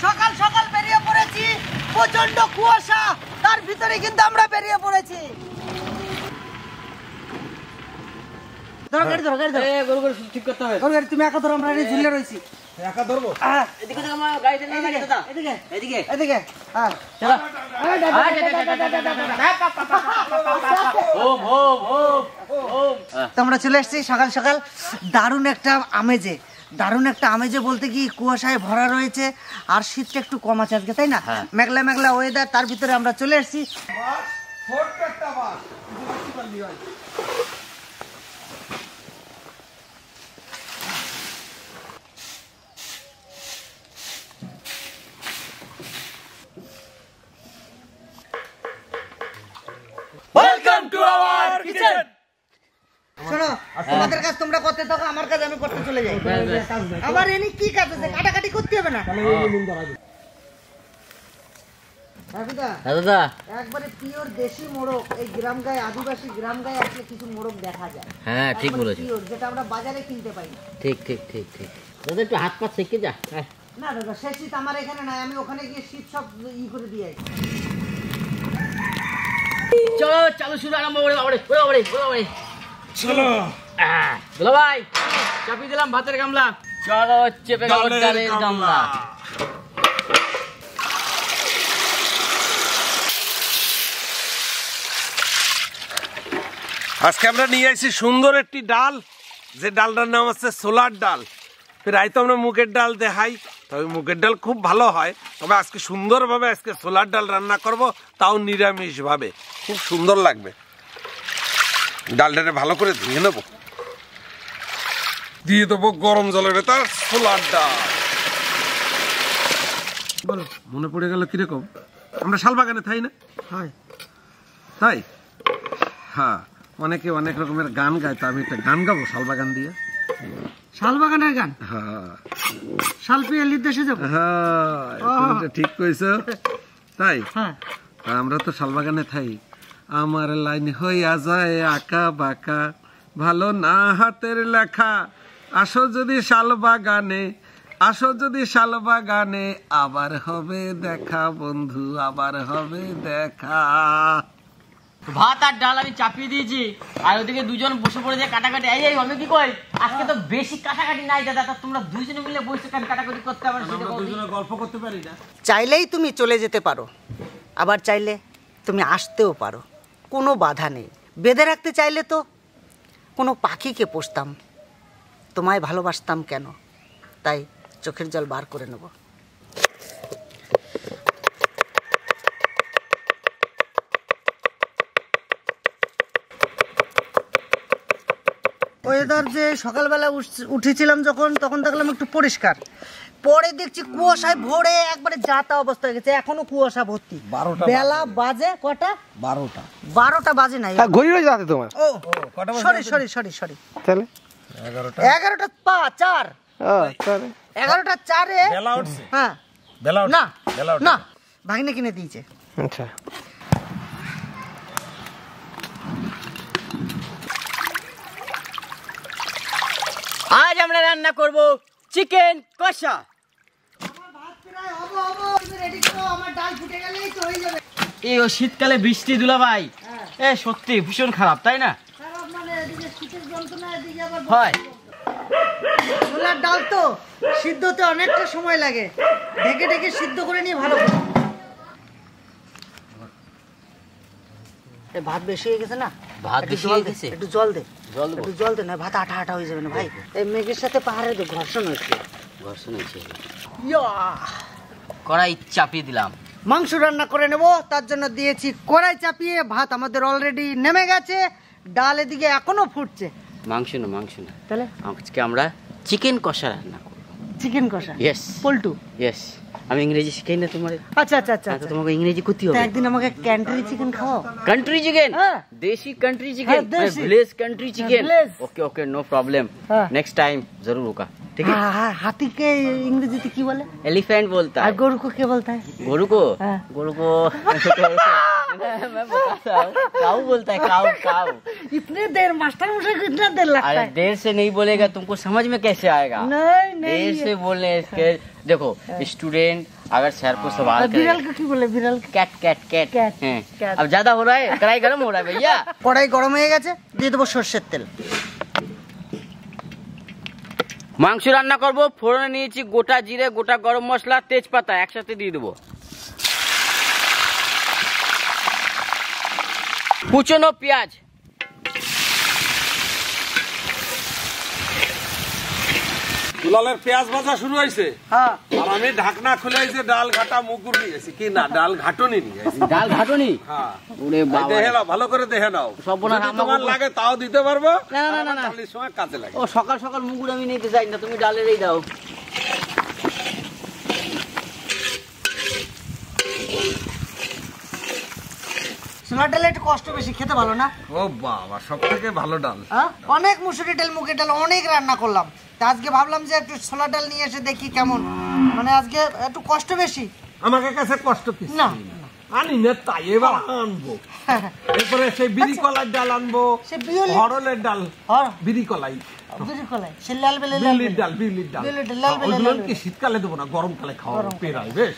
সকাল সকাল বেরিয়ে পড়েছি, প্রচন্ড কুয়াশা, তার ভিতরে কিন্তু আমরা বেরিয়ে পড়েছি। ঠিক করতে হবে, তুমি একা ধরো, আমরা ঝুলে রয়েছি। একা ধরবো? এদিকে আমার গাড়িতে নিয়ে যাবে দাদা, এদিকে এদিকে এদিকে। হ্যাঁ চলো। আমরা চলে এসেছি সকাল সকাল দারুণ একটা আমেজে বলতে কি কুয়াশায় ভরা রয়েছে, আর শীতটা একটু কম আছে আজকে, তাই না? মেঘলা মেঘলা ওয়েদার, তার ভিতরে আমরা চলে এসেছি। Welcome to our kitchen. শোনো, তোমাদের কাজ তোমরা করতে থাকো, আমার কাজ আমি করতে চলে যাই। আমার এনি কি কাজ আছে, কাটাকাটি করতে হবে না? দাদা একবারে পিওর দেশি মোরগ, এই গ্রাম গায়ে, আদিবাসী গ্রাম গায়ে আসলে কিছু মোরগ দেখা যায়। হ্যাঁ ঠিক বলেছো, পিওর, যেটা আমরা বাজারে কিনতে পাই না। ঠিক ঠিক ঠিক ঠিক। দাদা একটু হাত পা ছেঁকে যা। না দাদা, সে শীত আমার এখানে নাই, আমি ওখানে গিয়ে শীত সব ই করে দিয়ে আসি। চলো চালু শুরু, আরম্ভ করে বাবারে বাবারে বাবারে। চলো বলো ভাই, চাপিয়ে দিলাম ভাতের গামলা, চলো চেপে গেল ডালের গামলা। আজকে আমরা নিয়ে আসছি সুন্দর একটি ডাল, যে ডালটার নাম হচ্ছে ছোলার ডাল। প্রায় তো আমরা মুগের ডাল দেখাই, তবে মুগের ডাল খুব ভালো হয়, তবে আজকে সুন্দরভাবে আজকে ছোলার ডাল রান্না করব, তাও নিরামিষ ভাবে, খুব সুন্দর লাগবে। ডালটাকে ভালো করে ধুয়ে নেব, দিয়ে দেবো গরম জলের ভেতর ছোলার ডাল। বলো, মনে পড়ে গেল কিরকম আমরা শালবাগানে থাই না? তাই হ্যাঁ, অনেকে অনেক রকমের গান গায়, তো আমি একটা গান গাবো শালবাগান দিয়ে। শালবাগানের গান? হ্যাঁ, শালপিয়ালির দেশে যাবো। হ্যাঁ ঠিক কইছো। তাই আমরা তো শালবাগানে থাই। আমার লাইন হইয়া যায় আঁকা বাঁকা, ভালো না হাতের লেখা, আসো যদি শালবাগানে, আসো যদি শালবাগানে, আবার হবে দেখা বন্ধু, আবার হবে দেখা। ভাত আর ডাল আমি চাপিয়ে দিয়েছি, আর ওদিকে দুজন বসে পড়েছে কাটাকাটি। এই আমি কি কই, আজকে তো বেশি কাটাকাটি নাই দাদা, তা তোমরা দুইজনে মিলে বসে কাটাকাটি করতে পারো, দুজনে গল্প করতে পারি না? চাইলেই তুমি চলে যেতে পারো, আবার চাইলে তুমি আসতেও পারো, কোনো বাধা নেই। বেঁধে রাখতে চাইলে তো কোনো পাখিকে পুষতাম, তোমায় ভালোবাসতাম কেন, তাই চোখের জল বার করে নেব। ওয়েদার যে সকালবেলা উঠেছিলাম যখন, তখন দেখলাম একটু পরিষ্কার, পরে দেখছি কুয়াশায় ভরে একবারে যাতা অবস্থা হয়ে গেছে, এখনো কুয়াশা ভর্তি। বেলা বাজে কটা? 12টা বাজে নাই, ঘড়ি হয়ে যাচ্ছে তোমার। ও সরি সরি সরি সরি, তাহলে 11টা 4। 11টা 4-এ বেলা উঠছে। হ্যাঁ না না, ভাগিনে কিনে দিয়েছে। আচ্ছা, আজ আমরা রান্না করব চিকেন কষা। এই ও শীতকালে বৃষ্টি দুলা ভাই, এ সত্যি ভীষণ খারাপ, তাই না? হয়, ছোলার ডাল তো সিদ্ধতে অনেকটা সময় লাগে, ঢেকে ঢেকে সিদ্ধ করে নিয়ে ভালো করে। ভাত বেশি হয়ে গেছে না? ভাত বেশি হয়ে গেছে, একটু জল দে, একটু জল দে, না ভাত আঠা আঠা হয়ে যাবে না ভাই। এই মেঘের সাথে পাহাড়ে তো ঘর্ষণ হচ্ছে। কড়াই চাপিয়ে দিলাম, মাংস রান্না করে নেব, তার জন্য দিয়েছি কড়াই চাপিয়ে। ভাত আমাদের অলরেডি নেমে গেছে, ডাল এদিকে এখনো ফুটছে। মাংস না, তাহলে আজকে আমরা চিকেন কষা রান্না করব। চিকেন কষা? ইয়েস। পল্টু? ইয়েস। আমি ইংরেজি শিখাই না তোমার? আচ্ছা আচ্ছা আচ্ছা, তোমাকে ইংরেজি করতে হবে। একদিন আমাকে কান্ট্রি চিকেন খাও। Country chicken? Desi country chicken, village country chicken. Okay okay, no problem, next time जरूर होगा, ठीक है? हाथी के इंग्रेजी में क्या बोले? एलिफेंट बोलता है। और गोरु को क्या बोलता है? गोरु को मैं बताता हूँ, काऊ बोलता है, काऊ काऊ। इतने देर मास्टर मुझे कितना देर लगता है? अरे देर से नहीं बोलेगा, तुमको समझ में कैसे आएगा? नहीं देर से बोलने इसके। देखो स्टूडेंट अगर सर को सवाल करे, बिरल को क्यों बोले? बिरल कैट कैट कैट कैट, हैं। कैट। अब ज्यादा हो रहा है, कढ़ाई गर्म हो रहा है भैया। কড়াই গরম হয়ে গেছে, দিয়ে দেবো সরষের তেল। মাংস রান্না করব, ফোড়নে নিয়েছি গোটা জিরে, গোটা গরম মশলা, তেজপাতা একসাথে দিয়ে দেবো। কুচনো পেঁয়াজ, দুলালের পেঁয়াজ ভাজা শুরু হয়েছে। হ্যাঁ, আর আমি ঢাকনা খুলে ডাল ঘাটা মুগুর নিয়েছি, কি না ডাল ঘাটনি নিয়ে আসি। ডাল ঘাটনি। হ্যাঁ, ওরে বাবা, দেখে নাও, ভালো করে দেখে নাও। সর্বনাশ, যদি তোমার লাগে তাও দিতে পারবো। না, না, না, না। ডালের সময় কাজে লাগে। ও সকাল সকাল মুগুর আমি নিতে চাই না, তুমি ডালেরই দাও। ছোলার ডালে একটু কষ্ট বেশি, খেতে ভালো না? ও বাবা, সব থেকে ভালো ডাল। হ্যাঁ, অনেক মুসুরি ডাল মুগের ডাল অনেক রান্না করলাম, তা আজকে ভাবলাম যে একটু ছোলার ডাল নিয়ে এসে দেখি কেমন। মানে আজকে একটু কষ্ট বেশি। আমাকে কাছে কষ্ট কি না, আনি না, তাই এবার আনবো। এরপরে সেই বিড়ি কলার ডাল আনবো, সে বিউলি হরলের ডাল, হ্যাঁ, বিড়ি কলাই, বিউলি কলাই, সে লাল বেলে লাল বিউলির বেলে। ডাল, বিউলির ডাল। বিউলির ডাল, লাল বেলে ওইগুলো লাল কি বেলে। শীতকালে দেবো না, গরমকালে খাওয়া পেরাই বেশ।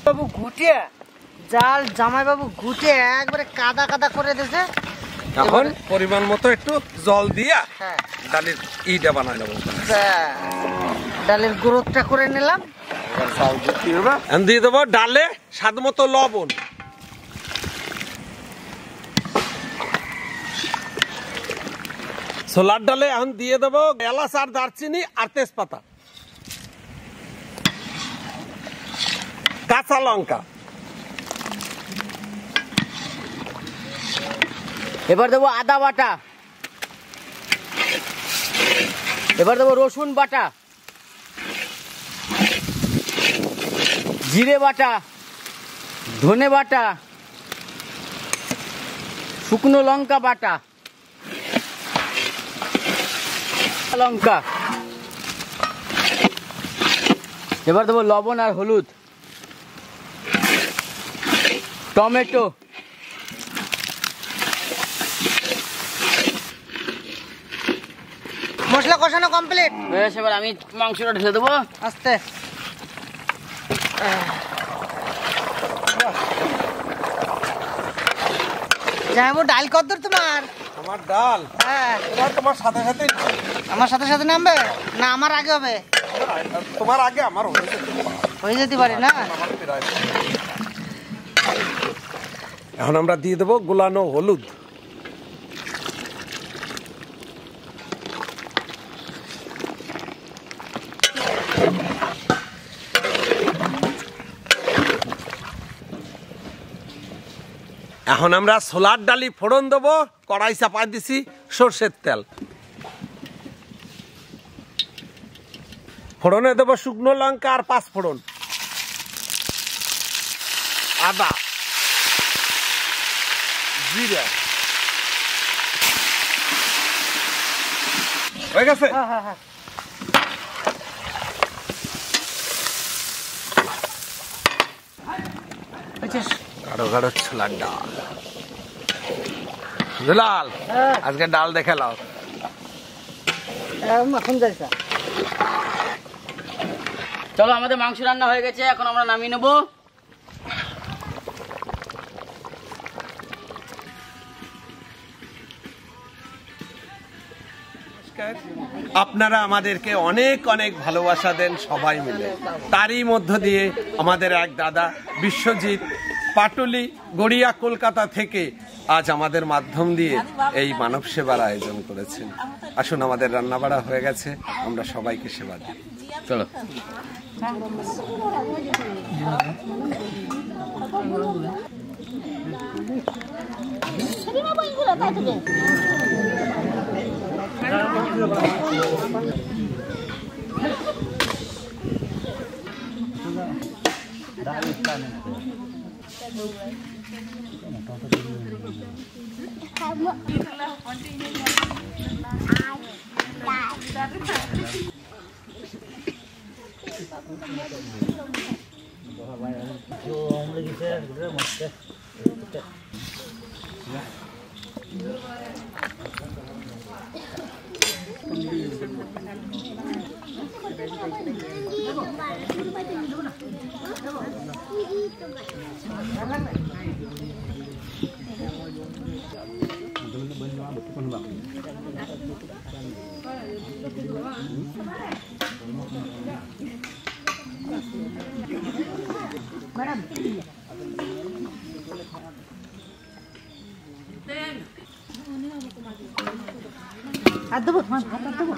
বাবু ঘুটে জাল, জামাই বাবু ঘুটে একবারে কাদা কাদা করে দিয়েছে। এখন পরিমাণ মতো একটু জল দিয়া হ্যাঁ, ডালের ইটা বানাই নেবো। ডালের গুঁড়োটা করে নিলাম। এখন দিয়ে দেবো ডালে স্বাদ মতো লবণ, ছোলার ডালে এখন দিয়ে দেবো এলাচ আর দারচিনি আর তেজপাতা, কাঁচা লঙ্কা, এবার দেবো আদা বাটা, এবার দেবো রসুন বাটা, জিরে বাটা, ধনে বাটা, শুকনো লঙ্কা বাটা, লঙ্কা, এবার দেবো লবণ আর হলুদ, টমেটো, মশলা কষানো কমপ্লিট। বেশ, এবার আমি মাংসটা ঢেলে দেবো। আস্তে যাবো। ডাল কদ্দূর তোমার? আমার ডাল হ্যাঁ, এবার তোমার সাথে সাথে, আমার সাথে সাথে নামবে না আমার আগে হবে? তোমার আগে আমার হয়ে যেতে পারে না। এখন আমরা দিয়ে দেবো গুলানো হলুদ, এখন আমরা ছোলার ডালি ফোড়ন দেবো, কড়াই চাপা দিছি সর্ষের তেল, ফোড়নে দেবো শুকনো লঙ্কা আর 5 ফোড়ন, আদা, জিরা, হয়ে গেছে। হ্যাঁ হ্যাঁ হ্যাঁ, গাঢ় গাঢ় ছোলার ডাল। দুলাল, আজকে ডাল দেখে লাও। এখন যাইছা। চলো, আমাদের মাংস রান্না হয়ে গেছে, এখন আমরা নামিয়ে নেবো। আপনারা আমাদেরকে অনেক অনেক ভালোবাসা দেন সবাই মিলে, তারই মধ্য দিয়ে আমাদের এক দাদা বিশ্বজিৎ পাটুলি গড়িয়া কলকাতা থেকে আজ আমাদের মাধ্যম দিয়ে এই মানব সেবার আয়োজন করেছেন। আসুন, আমাদের রান্না বাড়া হয়ে গেছে, আমরা সবাইকে সেবা দিই। চলো। ম্যাডাম হাত দেবো তোমার হাত দেবো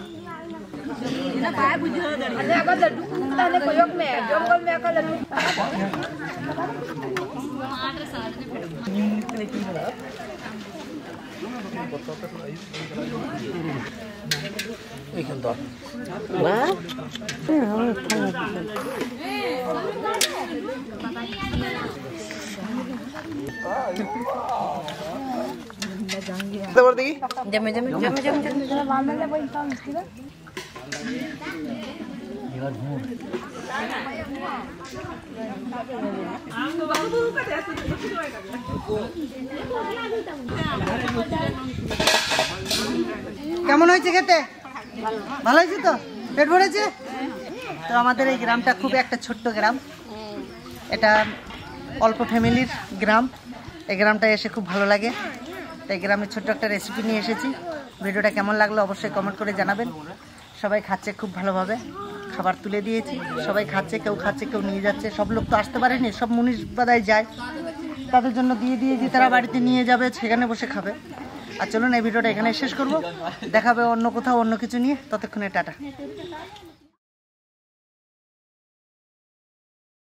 जमे जमे जमे जमे কেমন হয়েছে খেতে? ভালো হয়েছে তো? পেট ভরেছে তো? আমাদের এই গ্রামটা খুব একটা ছোট্ট গ্রাম, এটা অল্প ফ্যামিলির গ্রাম। এই গ্রামটা এসে খুব ভালো লাগে, তাই গ্রামের ছোট্ট একটা রেসিপি নিয়ে এসেছি। ভিডিওটা কেমন লাগলো অবশ্যই কমেন্ট করে জানাবেন। সবাই খাচ্ছে খুব ভালোভাবে, খাবার তুলে দিয়েছি, সবাই খাচ্ছে, কেউ খাচ্ছে কেউ নিয়ে যাচ্ছে। সব লোক তো আসতে পারেনি, সব মুনিশবাদায় যায়, তাদের জন্য দিয়ে দিয়েছি, তারা বাড়িতে নিয়ে যাবে, সেখানে বসে খাবে। আর চলুন এই ভিডিওটা এখানে শেষ করব, দেখাবে অন্য কোথাও অন্য কিছু নিয়ে। ততক্ষণে টাটা।